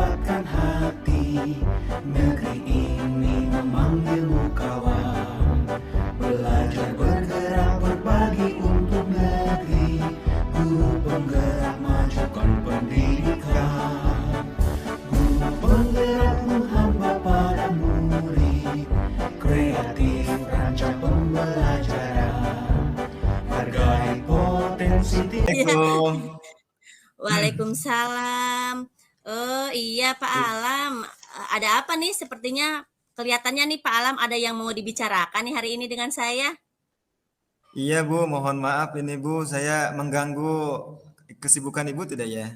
mendapatkan hati. Negeri ini memanggilmu kawan. Belajar bergerak berbagi untuk negeri. Guru penggerak majukan pendidikan. Guru penggerak menghamba pada murid. Kreatif rancang pembelajaran. Hargai potensi Iya. Assalamualaikum. Waalaikumsalam. Oh iya Pak Alam, ada apa nih? Sepertinya kelihatannya nih Pak Alam ada yang mau dibicarakan nih hari ini dengan saya. Iya Bu, mohon maaf ini Bu, saya mengganggu kesibukan Ibu tidak ya?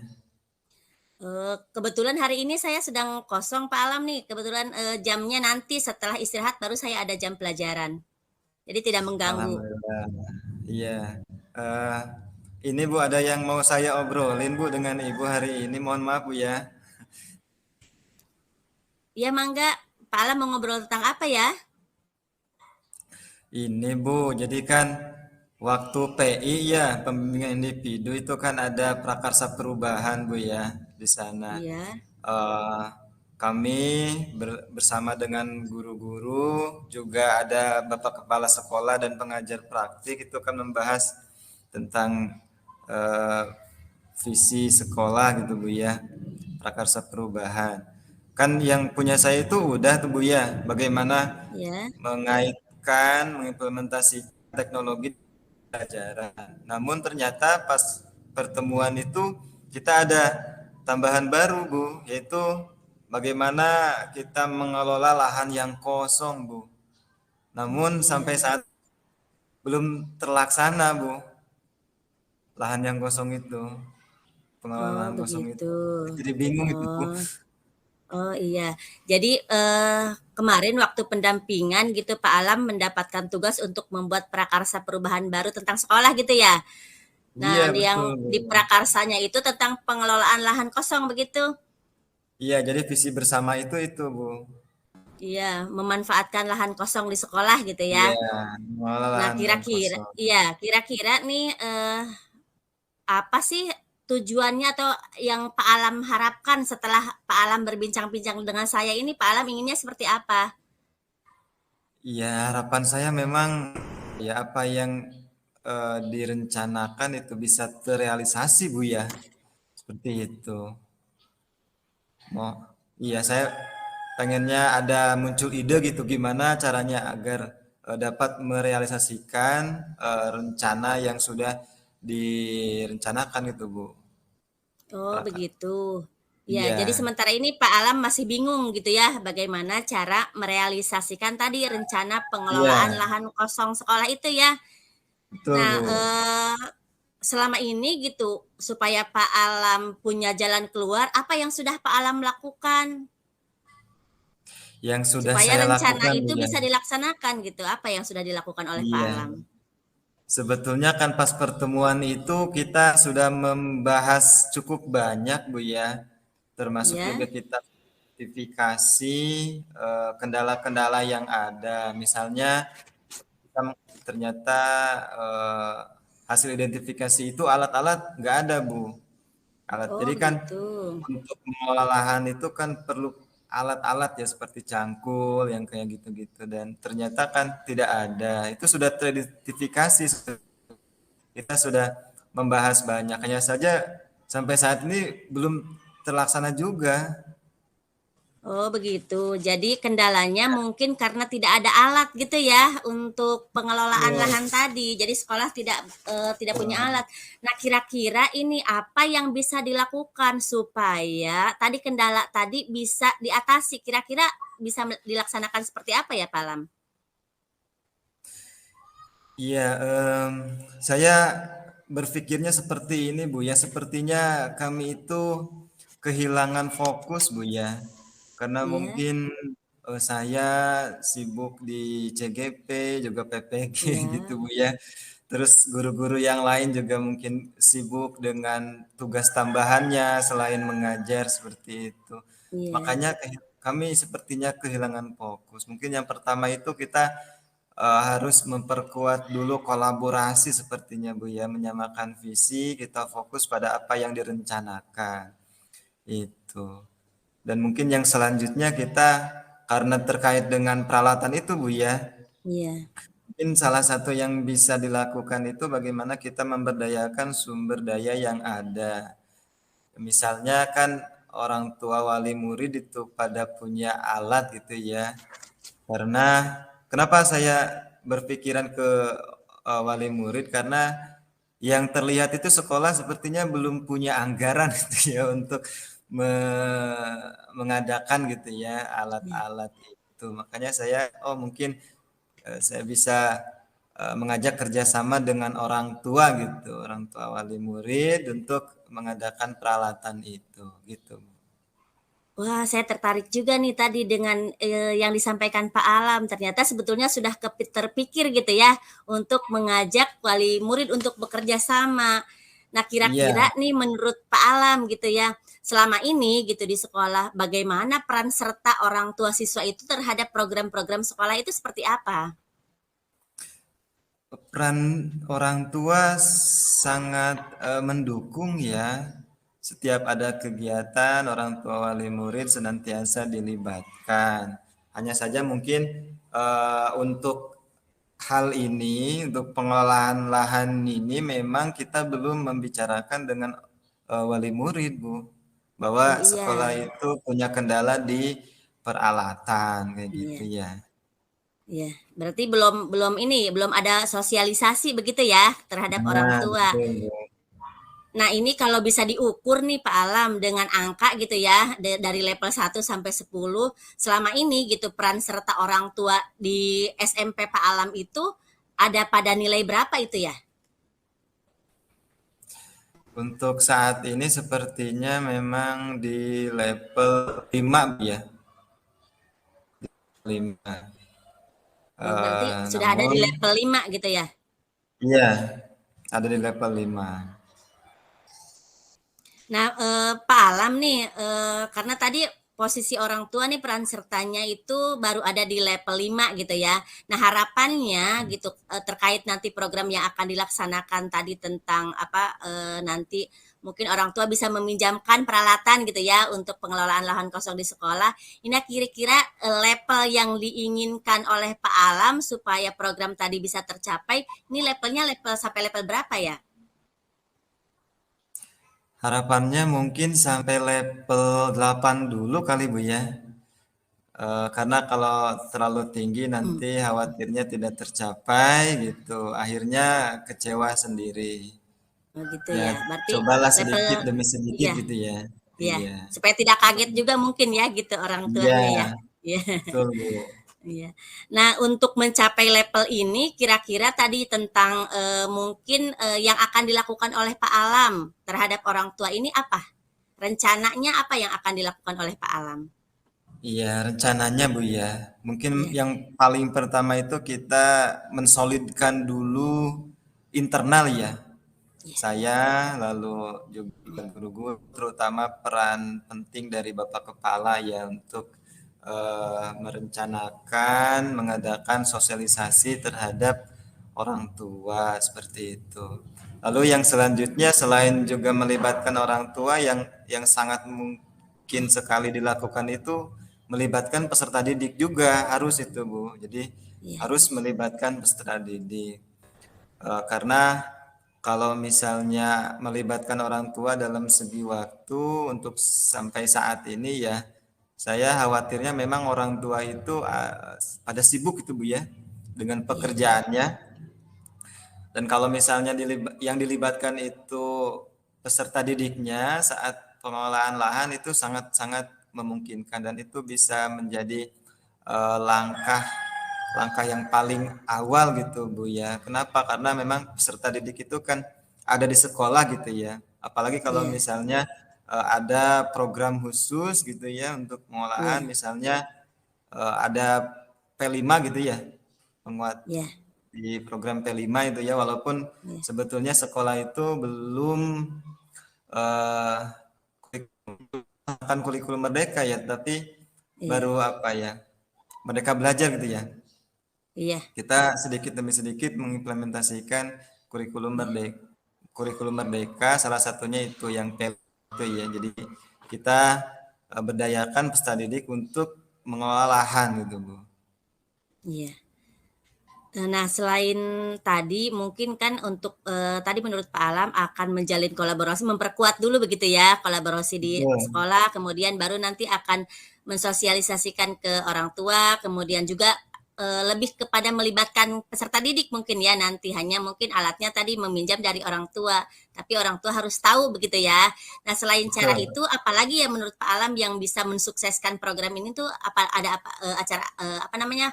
Kebetulan hari ini saya sedang kosong Pak Alam nih. Kebetulan jamnya nanti setelah istirahat baru saya ada jam pelajaran. Jadi tidak mengganggu. Alhamdulillah. Iya. Eh, ini Bu ada yang mau saya obrolin Bu dengan Ibu hari ini. Mohon maaf Bu ya. Iya Mangga, Pak Alam mau ngobrol tentang apa ya? Ini Bu, jadi kan waktu PI ya, pembimbingan individu itu kan ada prakarsa perubahan Bu ya di sana. Iya. Eh, kami bersama dengan guru-guru juga ada Bapak Kepala Sekolah dan pengajar praktik itu kan membahas tentang eh, visi sekolah gitu Bu ya, prakarsa perubahan. Kan yang punya saya itu udah tuh Bu ya, bagaimana Iya. mengaitkan, mengimplementasikan teknologi pelajaran. Namun ternyata pas pertemuan itu kita ada tambahan baru Bu, yaitu bagaimana kita mengelola lahan yang kosong Bu. Namun sampai Iya. saat belum terlaksana Bu, lahan yang kosong itu, pengelolaan Oh lahan kosong begitu. itu. Jadi bingung itu Bu. Oh. Oh iya, jadi kemarin waktu pendampingan gitu Pak Alam mendapatkan tugas untuk membuat prakarsa perubahan baru tentang sekolah gitu ya. Iya Nah, betul yang Bu. di prakarsanya itu tentang pengelolaan lahan kosong begitu. Iya jadi visi bersama itu Bu. Iya, memanfaatkan lahan kosong di sekolah gitu ya. Iya mengelola Nah, lahan yang kira-kira, kosong. iya, kira-kira nih apa sih tujuannya atau yang Pak Alam harapkan setelah Pak Alam berbincang-bincang dengan saya ini, Pak Alam inginnya seperti apa? Iya, harapan saya memang ya apa yang direncanakan itu bisa terrealisasi Bu ya. Seperti itu. Mau iya saya pengennya ada muncul ide gitu gimana caranya agar dapat merealisasikan rencana yang sudah direncanakan gitu Bu. Oh, Prakat. begitu. Ya, jadi Iya, sementara ini Pak Alam masih bingung gitu ya, bagaimana cara merealisasikan tadi rencana pengelolaan iya, lahan kosong sekolah itu ya. betul Nah, Bu. selama ini gitu, supaya Pak Alam punya jalan keluar, apa yang sudah Pak Alam lakukan? Yang sudah Supaya saya rencana lakukan Bu itu ya. bisa dilaksanakan gitu. Apa yang sudah dilakukan oleh Pak Iya. Alam? Sebetulnya kan pas pertemuan itu kita sudah membahas cukup banyak Bu ya, termasuk Ya, juga kita identifikasi kendala-kendala yang ada. Misalnya kita ternyata eh, hasil identifikasi itu alat-alat nggak ada Bu. Alat. oh Jadi kan begitu. untuk mengelola lahan itu kan perlu alat-alat ya seperti cangkul yang kayak gitu-gitu dan ternyata kan tidak ada. Itu sudah teridentifikasi. Kita sudah membahas banyak, hanya saja sampai saat ini belum terlaksana juga. Oh begitu. Jadi kendalanya mungkin karena tidak ada alat gitu ya untuk pengelolaan Betul. lahan tadi. Jadi sekolah tidak punya alat. Nah, kira-kira ini apa yang bisa dilakukan supaya tadi kendala tadi bisa diatasi? Kira-kira bisa dilaksanakan seperti apa ya, Pak Lam? Iya, saya berpikirnya seperti ini Bu ya, sepertinya kami itu kehilangan fokus Bu ya, karena Iya, mungkin saya sibuk di CGP juga PPG gitu iya, Bu ya. Terus guru-guru yang lain juga mungkin sibuk dengan tugas tambahannya selain mengajar seperti itu. iya. Makanya kami sepertinya kehilangan fokus. Mungkin yang pertama itu kita harus memperkuat dulu kolaborasi sepertinya Bu ya, menyamakan visi, kita fokus pada apa yang direncanakan. Itu. Dan mungkin yang selanjutnya kita karena terkait dengan peralatan itu Bu ya, Iya. mungkin salah satu yang bisa dilakukan itu bagaimana kita memberdayakan sumber daya yang ada. Misalnya kan orang tua wali murid itu pada punya alat gitu ya. Karena kenapa saya berpikiran ke wali murid karena yang terlihat itu sekolah sepertinya belum punya anggaran gitu ya untuk mengadakan gitu ya Iya. alat-alat itu. Makanya saya mungkin saya bisa mengajak kerjasama dengan orang tua gitu, orang tua wali murid untuk mengadakan peralatan itu gitu. Wah, saya tertarik juga nih tadi dengan, yang disampaikan Pak Alam. Ternyata sebetulnya sudah terpikir gitu ya, untuk mengajak wali murid untuk bekerja sama. Nah, Iya, kira-kira nih menurut Pak Alam gitu ya, selama ini gitu di sekolah, bagaimana peran serta orang tua siswa itu terhadap program-program sekolah itu seperti apa? peran orang tua sangat mendukung ya. Setiap ada kegiatan, orang tua wali murid senantiasa dilibatkan. Hanya saja mungkin untuk hal ini, untuk pengelolaan lahan ini memang kita belum membicarakan dengan wali murid, Bu. Bahwa Oh sekolah iya, itu punya kendala di peralatan kayak gitu iya. ya. Iya, berarti belum belum ini, belum ada sosialisasi begitu ya terhadap orang Nah, tua. betul, Bu. Nah, ini kalau bisa diukur nih Pak Alam dengan angka gitu ya, dari level 1 sampai 10, selama ini gitu peran serta orang tua di SMP Pak Alam itu ada pada nilai berapa itu ya? Untuk saat ini sepertinya memang di level 5 ya, 5. Oh, berarti sudah ada Namun di level 5 gitu ya? iya, ada di level 5. Nah, Pak Alam nih, karena tadi posisi orang tua nih peran sertanya itu baru ada di level 5 gitu ya. Nah, harapannya gitu, terkait nanti program yang akan dilaksanakan tadi tentang apa, nanti mungkin orang tua bisa meminjamkan peralatan gitu ya untuk pengelolaan lahan kosong di sekolah. Ini kira-kira, level yang diinginkan oleh Pak Alam supaya program tadi bisa tercapai, ini levelnya level sampai level berapa ya? Harapannya mungkin sampai level 8 dulu kali Bu ya. Karena kalau terlalu tinggi Mmm, nanti khawatirnya tidak tercapai gitu. Akhirnya kecewa sendiri. oh gitu Ya, ya. Berarti cobalah level sedikit demi sedikit iya, gitu ya. iya, Iya. supaya tidak kaget juga mungkin ya gitu orang Iya, tuanya ya. Iya, betul Bu. iya. Nah, untuk mencapai level ini kira-kira tadi tentang, mungkin, yang akan dilakukan oleh Pak Alam terhadap orang tua ini apa? Rencananya apa yang akan dilakukan oleh Pak Alam? Iya, rencananya Bu ya. Mungkin Iya, yang paling pertama itu kita mensolidkan dulu internal ya. iya, Saya lalu juga guru-guru terutama peran penting dari Bapak Kepala ya untuk merencanakan, mengadakan sosialisasi terhadap orang tua seperti itu. Lalu yang selanjutnya selain juga melibatkan orang tua yang sangat mungkin sekali dilakukan itu melibatkan peserta didik juga harus itu Bu. Jadi iya, harus melibatkan peserta didik. Karena kalau misalnya melibatkan orang tua dalam segi waktu untuk sampai saat ini ya, saya khawatirnya memang orang tua itu pada sibuk itu Bu ya dengan iya, pekerjaannya. Dan kalau misalnya yang dilibatkan itu peserta didiknya saat pengelolaan lahan itu sangat-sangat memungkinkan dan itu bisa menjadi langkah langkah yang paling awal gitu Bu ya. Kenapa? Karena memang peserta didik itu kan ada di sekolah gitu ya. Apalagi kalau iya, misalnya ada program khusus gitu ya untuk pengolahan iya, misalnya ada P5 gitu ya. Penguat iya, di program P5 itu ya walaupun iya, sebetulnya sekolah itu belum eh akan kurikulum merdeka ya, tapi iya, baru apa ya? Merdeka belajar gitu ya. iya, Kita sedikit demi sedikit mengimplementasikan kurikulum iya, merdeka. Kurikulum merdeka salah satunya itu yang itu ya. Jadi kita berdayakan peserta didik untuk mengelola lahan gitu Bu. Iya. Nah, selain tadi mungkin kan untuk tadi menurut Pak Alam akan menjalin kolaborasi, memperkuat dulu begitu ya kolaborasi di Betul. sekolah, kemudian baru nanti akan mensosialisasikan ke orang tua, kemudian juga lebih kepada melibatkan peserta didik mungkin ya nanti, hanya mungkin alatnya tadi meminjam dari orang tua, tapi orang tua harus tahu begitu ya. Nah, selain cara Betul. itu apalagi ya menurut Pak Alam yang bisa mensukseskan program ini tuh ada apa acara apa namanya,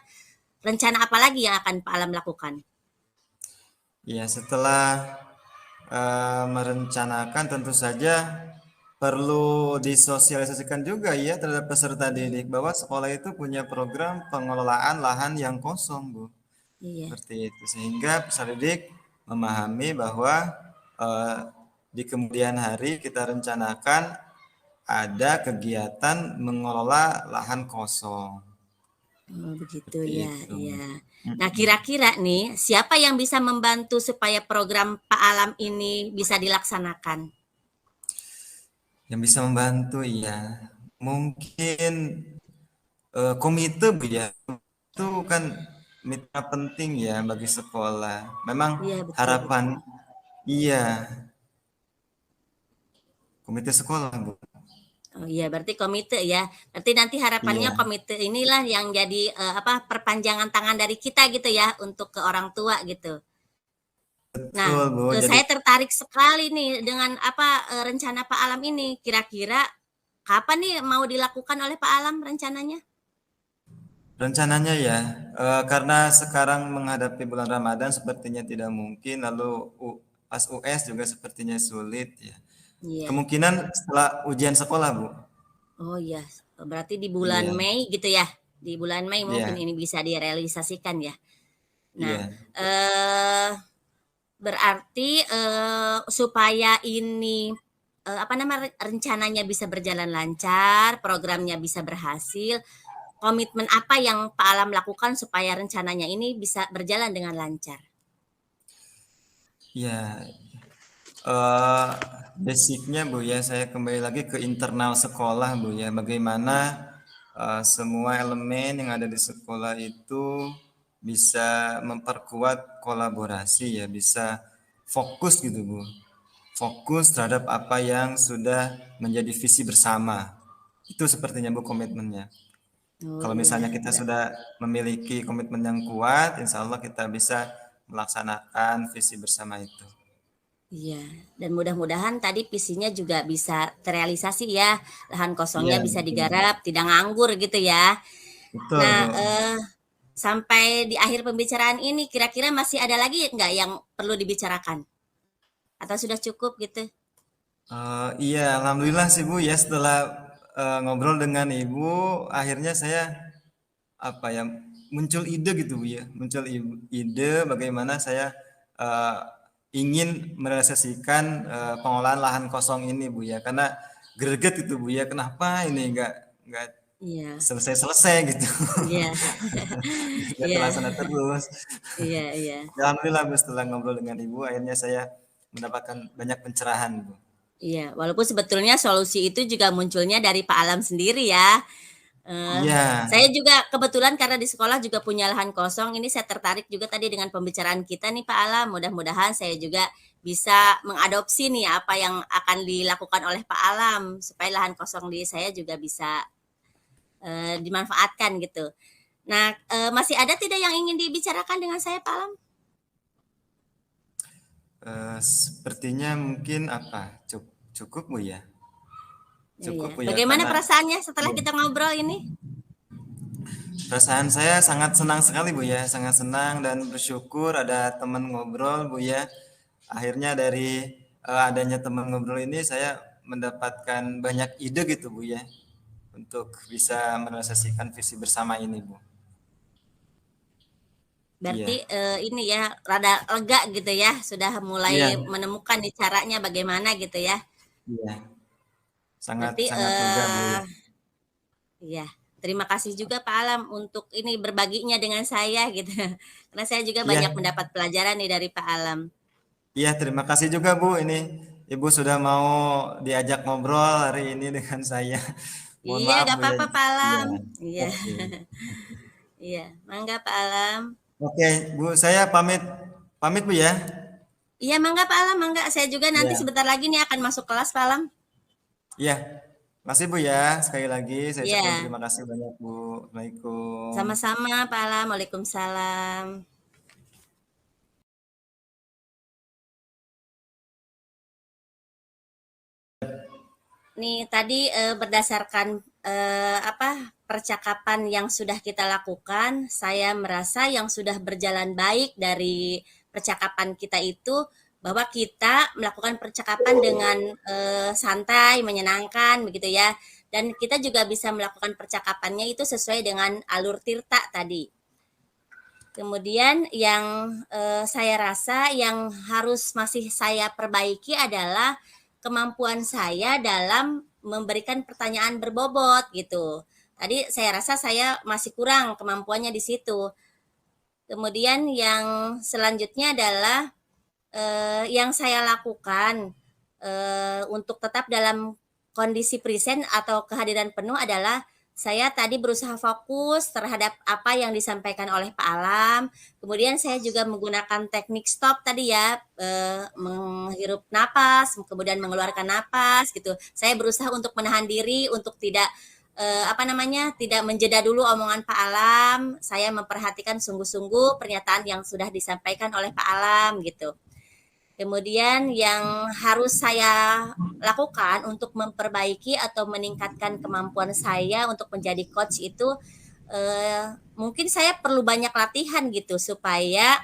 rencana apa lagi yang akan Pak Alam lakukan? Ya, setelah merencanakan tentu saja perlu disosialisasikan juga ya terhadap peserta Iya, didik bahwa sekolah itu punya program pengelolaan lahan yang kosong, Bu. iya. Seperti itu sehingga peserta didik memahami bahwa eh, di kemudian hari kita rencanakan ada kegiatan mengelola lahan kosong. Oh, begitu Seperti ya, itu. iya. Nah, kira-kira nih, siapa yang bisa membantu supaya program Pak Alam ini bisa dilaksanakan? Yang bisa membantu ya mungkin komite Bu ya. Itu kan mitra penting ya bagi sekolah. Memang Iya, betul, harapan betul. iya komite sekolah Bu. Oh iya, berarti komite ya. Berarti nanti harapannya Iya, komite inilah yang jadi apa perpanjangan tangan dari kita gitu ya untuk ke orang tua gitu. Nah, betul Bu. Jadi saya tertarik sekali nih dengan apa rencana Pak Alam ini. Kira-kira kapan nih mau dilakukan oleh Pak Alam rencananya? rencananya ya, karena sekarang menghadapi bulan Ramadan sepertinya tidak mungkin, lalu pas US juga sepertinya sulit ya. Iya. Kemungkinan setelah ujian sekolah, Bu. Oh iya, berarti di bulan Iya, Mei gitu ya? Di bulan Mei mungkin iya, ini bisa direalisasikan ya? Nah, iya. eh berarti, supaya ini, apa nama, rencananya bisa berjalan lancar, programnya bisa berhasil, komitmen apa yang Pak Alam lakukan supaya rencananya ini bisa berjalan dengan lancar? Ya, eh basicnya Bu ya, saya kembali lagi ke internal sekolah Bu ya, bagaimana semua elemen yang ada di sekolah itu bisa memperkuat kolaborasi ya, bisa fokus gitu Bu, fokus terhadap apa yang sudah menjadi visi bersama. Itu sepertinya Bu komitmennya. Oh Kalau iya, misalnya kita sudah memiliki komitmen yang kuat, insya Allah kita bisa melaksanakan visi bersama itu. iya, dan mudah-mudahan tadi visinya juga bisa terrealisasi ya, lahan Iya, kosongnya bisa betul. digarap, tidak nganggur gitu ya. Betul, Nah, Bu. sampai di akhir pembicaraan ini kira-kira masih ada lagi nggak yang perlu dibicarakan? Atau sudah cukup gitu? Iya, alhamdulillah sih Bu ya setelah ngobrol dengan Ibu, akhirnya saya apa ya muncul ide gitu Bu ya, muncul ide bagaimana saya eh, ingin merealisasikan pengolahan lahan kosong ini Bu ya, karena greget gitu Bu ya, kenapa ini nggak Iya, selesai-selesai gitu, iya, nggak iya, terlaksana terus. iya, iya, Alhamdulillah Bu setelah ngobrol dengan Ibu, akhirnya saya mendapatkan banyak pencerahan Bu. iya. Walaupun sebetulnya solusi itu juga munculnya dari Pak Alam sendiri ya. Iya, Saya juga kebetulan karena di sekolah juga punya lahan kosong, ini saya tertarik juga tadi dengan pembicaraan kita nih Pak Alam. Mudah-mudahan saya juga bisa mengadopsi nih apa yang akan dilakukan oleh Pak Alam supaya lahan kosong di saya juga bisa dimanfaatkan gitu. Nah, masih ada tidak yang ingin dibicarakan dengan saya Pak Alam? sepertinya mungkin apa cukup Bu ya, Iya. cukup Bu ya Bagaimana karena perasaannya setelah iya. kita ngobrol ini? Perasaan saya sangat senang sekali Bu ya, sangat senang dan bersyukur ada teman ngobrol Bu ya. Akhirnya dari adanya teman ngobrol ini saya mendapatkan banyak ide gitu Bu ya untuk bisa merealisasikan visi bersama ini Bu. Berarti Iya, ini ya rada lega gitu ya, sudah mulai iya, menemukan nih caranya bagaimana gitu ya. iya, sangat Berarti sangat lega Bu ya. iya, terima kasih juga Pak Alam untuk ini berbaginya dengan saya gitu. Karena saya juga banyak Iya, mendapat pelajaran nih dari Pak Alam. iya, terima kasih juga Bu. Ini Ibu sudah mau diajak ngobrol hari ini dengan saya. Mohon Iya, maaf gak Bu ya. apa-apa Pak Iya. Alam. Iya, Oke. iya. Mangga Pak Alam. Oke, Bu, saya pamit pamit Bu ya. Iya, mangga Pak Alam, mangga. Saya juga nanti Iya. sebentar lagi nih akan masuk kelas Pak Alam. Iya. Makasih Bu ya. Sekali lagi saya ucapkan Iya, terima kasih banyak Bu. Assalamualaikum. sama-sama Pak Alam. Waalaikumsalam. Nih tadi berdasarkan apa percakapan yang sudah kita lakukan, saya merasa yang sudah berjalan baik dari percakapan kita itu bahwa kita melakukan percakapan dengan santai, menyenangkan begitu ya. Dan kita juga bisa melakukan percakapannya itu sesuai dengan alur tirta tadi. Kemudian yang saya rasa yang harus masih saya perbaiki adalah kemampuan saya dalam memberikan pertanyaan berbobot gitu. Tadi saya rasa saya masih kurang kemampuannya di situ. Kemudian yang selanjutnya adalah yang saya lakukan untuk tetap dalam kondisi present atau kehadiran penuh adalah saya tadi berusaha fokus terhadap apa yang disampaikan oleh Pak Alam. Kemudian saya juga menggunakan teknik stop tadi ya, menghirup napas, kemudian mengeluarkan napas gitu. Saya berusaha untuk menahan diri untuk tidak apa namanya, tidak menjeda dulu omongan Pak Alam. Saya memperhatikan sungguh-sungguh pernyataan yang sudah disampaikan oleh Pak Alam gitu. Kemudian yang harus saya lakukan untuk memperbaiki atau meningkatkan kemampuan saya untuk menjadi coach itu mungkin saya perlu banyak latihan gitu supaya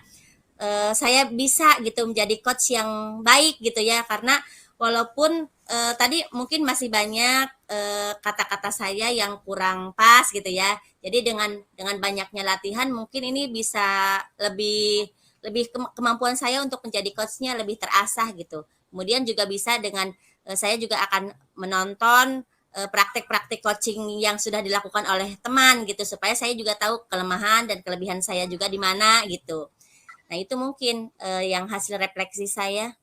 saya bisa gitu menjadi coach yang baik gitu ya karena walaupun tadi mungkin masih banyak kata-kata saya yang kurang pas gitu ya. Jadi dengan banyaknya latihan mungkin ini bisa lebih lebih kemampuan saya untuk menjadi coachnya lebih terasah gitu. Kemudian juga bisa dengan saya juga akan menonton praktik-praktik coaching yang sudah dilakukan oleh teman gitu supaya saya juga tahu kelemahan dan kelebihan saya juga di mana gitu. Nah, itu mungkin yang hasil refleksi saya.